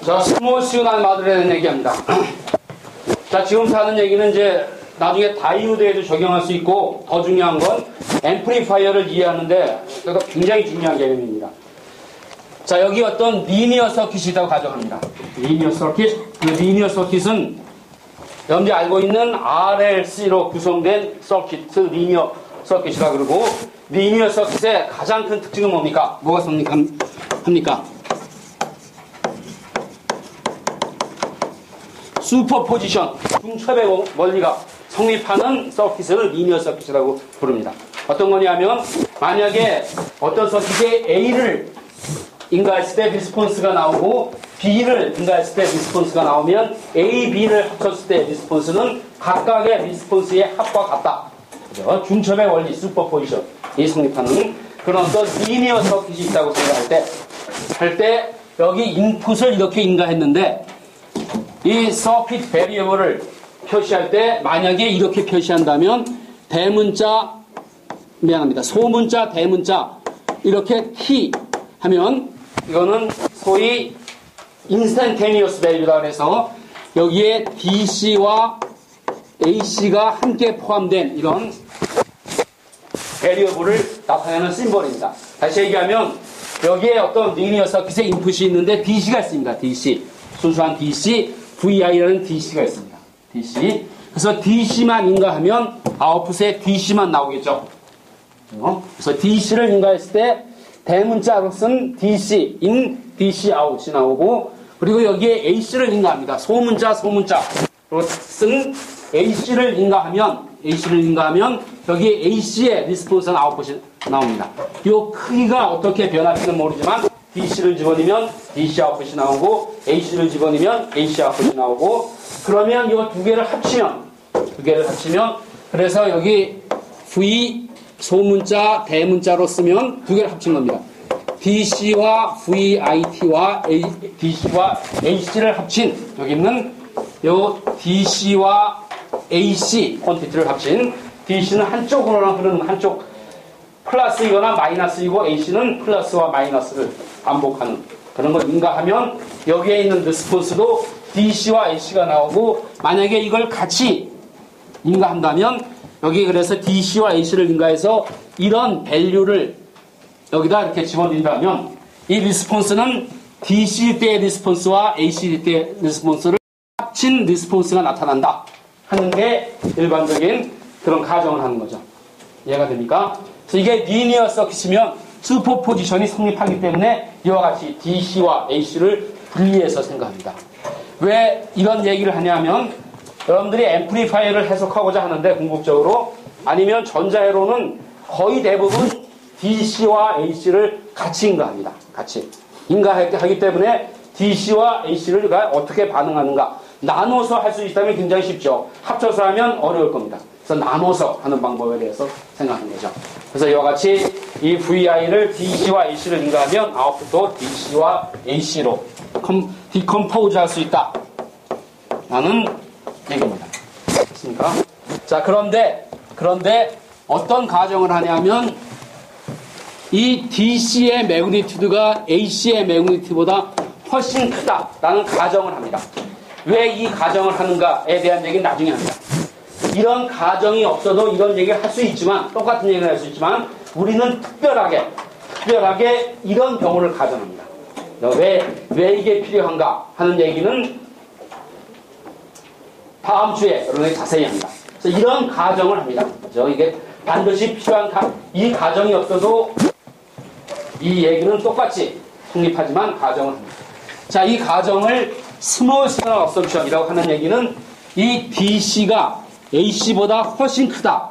Speaker 1: 자, 스몰 시그널 마들에 대한 얘기합니다. 자, 지금부터 하는 얘기는 이제 나중에 다이오드에도 적용할 수 있고, 더 중요한 건 앰플리파이어를 이해하는데 굉장히 중요한 개념입니다. 자, 여기 어떤 리니어 서킷이 있다고 가정합니다. 리니어 서킷. 그 리니어 서킷은 여러분들이 알고 있는 RLC로 구성된 서킷, 리니어 서킷이라 그러고, 리니어 서킷의 가장 큰 특징은 뭡니까? 뭐가 합니까? 슈퍼포지션, 중첩의 원리가 성립하는 서킷을 리니어 서킷이라고 부릅니다. 어떤 거냐면, 만약에 어떤 서킷에 A를 인가했을 때 리스폰스가 나오고 B를 인가했을 때 리스폰스가 나오면 A, B를 합쳤을 때 리스폰스는 각각의 리스폰스의 합과 같다. 그죠? 중첩의 원리, 슈퍼포지션이 성립하는 그런 어떤 리니어 서킷이 있다고 생각할 때 여기 인풋을 이렇게 인가했는데 이 서킷 베리어블을 표시할 때 만약에 이렇게 표시한다면 대문자, 미안합니다. 소문자, 대문자 이렇게 T 하면 이거는 소위 인스턴테니어스 밸류라 그래서 여기에 DC와 AC가 함께 포함된 이런 베리어블을 나타내는 심볼입니다. 다시 얘기하면 여기에 어떤 리니어 서킷의 인풋이 있는데 DC가 있습니다. DC. 순수한 DC, VI라는 DC가 있습니다. DC. 그래서 DC만 인가하면 아웃풋에 DC만 나오겠죠. 그래서 DC를 인가했을 때 대문자로 쓴 DC, in, DC out이 나오고 그리고 여기에 AC를 인가합니다. 소문자로 쓴 AC를 인가하면 여기에 AC의 리스폰스는 아웃풋이 나옵니다. 이 크기가 어떻게 변할지는 모르지만 DC를 집어넣으면 DC 아웃풋이 나오고 AC를 집어넣으면 AC 아웃풋이 나오고 그러면 이 두 개를 합치면 그래서 여기 V 소문자 대문자로 쓰면 두 개를 합친 겁니다. DC와 VIT와 DC와 AC를 합친 여기 있는 요 DC와 AC 퀀티티를 합친 DC는 한쪽으로나 흐르는 한쪽 플러스이거나 마이너스이고 AC는 플러스와 마이너스를 반복하는 그런 걸 인가하면 여기에 있는 리스폰스도 DC와 AC가 나오고 만약에 이걸 같이 인가한다면 여기 그래서 DC와 AC를 인가해서 이런 밸류를 여기다 이렇게 집어넣는다면 이 리스폰스는 DC 때의 리스폰스와 AC 때의 리스폰스를 합친 리스폰스가 나타난다 하는 게 일반적인 그런 가정을 하는 거죠. 이해가 됩니까? 그래서 이게 리니어 서킷이면 슈퍼포지션이 성립하기 때문에 이와 같이 DC와 AC를 분리해서 생각합니다. 왜 이런 얘기를 하냐면 여러분들이 앰플리파이어를 해석하고자 하는데 궁극적으로 아니면 전자회로는 거의 대부분 DC와 AC를 같이 인가합니다. 같이 인가하기 때문에 DC와 AC를 어떻게 반응하는가 나눠서 할 수 있다면 굉장히 쉽죠. 합쳐서 하면 어려울 겁니다. 그래서 나눠서 하는 방법에 대해서 생각하는 거죠. 그래서 이와 같이 이 VI를 DC와 AC를 인가하면 아웃풋도 DC와 AC로 디컴포즈 할 수 있다 라는 얘기입니다. 됐습니까? 자, 그런데 어떤 가정을 하냐면 이 DC의 매그니튜드가 AC의 매그니튜드보다 훨씬 크다라는 가정을 합니다. 왜 이 가정을 하는가에 대한 얘기는 나중에 합니다. 이런 가정이 없어도 이런 얘기를 할 수 있지만 똑같은 얘기를 할 수 있지만 우리는 특별하게 이런 경우를 가정합니다. 왜 이게 필요한가 하는 얘기는 다음 주에 여러분이 자세히 합니다. 그래서 이런 가정을 합니다. 그렇죠? 이게 반드시 필요한 이 가정이 없어도 이 얘기는 똑같이 성립하지만 가정을 합니다. 자, 이 가정을 스몰 시그널 어썸션이라고 하는 얘기는 이 DC가 AC보다 훨씬 크다.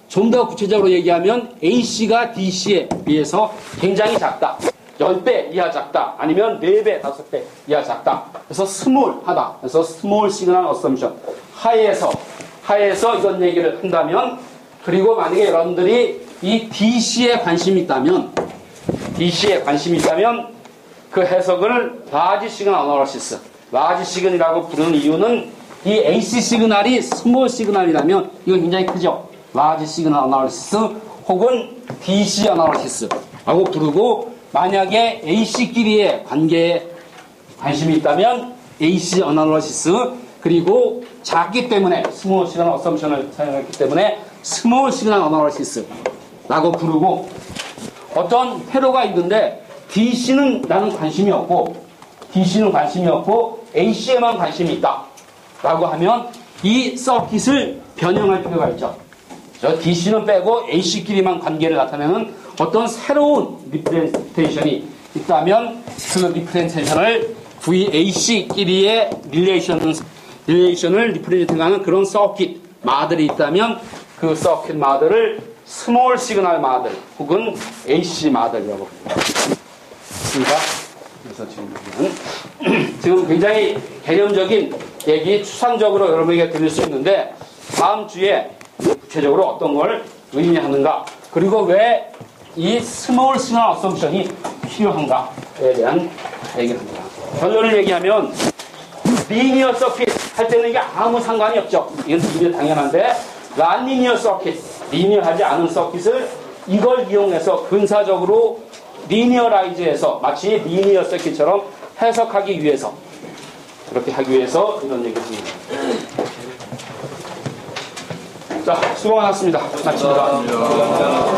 Speaker 1: 좀 더 구체적으로 얘기하면 AC가 DC에 비해서 굉장히 작다. 10배 이하 작다. 아니면 4배, 5배 이하 작다. 그래서 스몰하다. 그래서 스몰 시그널 어썸션. 하에서 이런 얘기를 한다면 그리고 만약에 여러분들이 이 DC에 관심이 있다면 그 해석을 라지 시그널 어널리시스 라지 시그널이라고 부르는 이유는 이 AC 시그널이 스몰 시그널이라면 이건 굉장히 크죠. 라지 시그널 어널리시스 혹은 DC 어널리시스라고 부르고 만약에 AC끼리의 관계에 관심이 있다면 AC 어널리시스, 그리고 작기 때문에 스몰 시그널 어썸션을 사용했기 때문에 스몰 시그널 어널리시스라고 부르고, 어떤 회로가 있는데 DC는 나는 관심이 없고 AC에만 관심이 있다 라고 하면 이 서킷을 변형할 필요가 있죠. DC는 빼고 AC끼리만 관계를 나타내는 어떤 새로운 리프레젠테이션이 있다면 그 리프레젠테이션을 VAC끼리의 릴레이션을 리프레젠트하는 그런 서킷 마들이 있다면 그 서킷 마들을 스몰 시그널 마들 혹은 AC 마들이라고 합니다. 그래서 지금 굉장히 개념적인 얘기 추상적으로 여러분에게 드릴 수 있는데, 다음 주에 구체적으로 어떤 걸 의미하는가, 그리고 왜 이 스몰 시그널 어썸션이 필요한가에 대한 얘기를 합니다. 결론을 얘기하면 리니어 서킷 할 때는 이게 아무 상관이 없죠. 이건 되게 당연한데, 란리니어 서킷, 리니어하지 않은 서킷을 이걸 이용해서 근사적으로 리니어라이즈해서 마치 리니어 서킷처럼 해석하기 위해서, 그렇게 하기 위해서 이런 얘기를 합니다. 자, 수고 많았습니다. 마칩니다.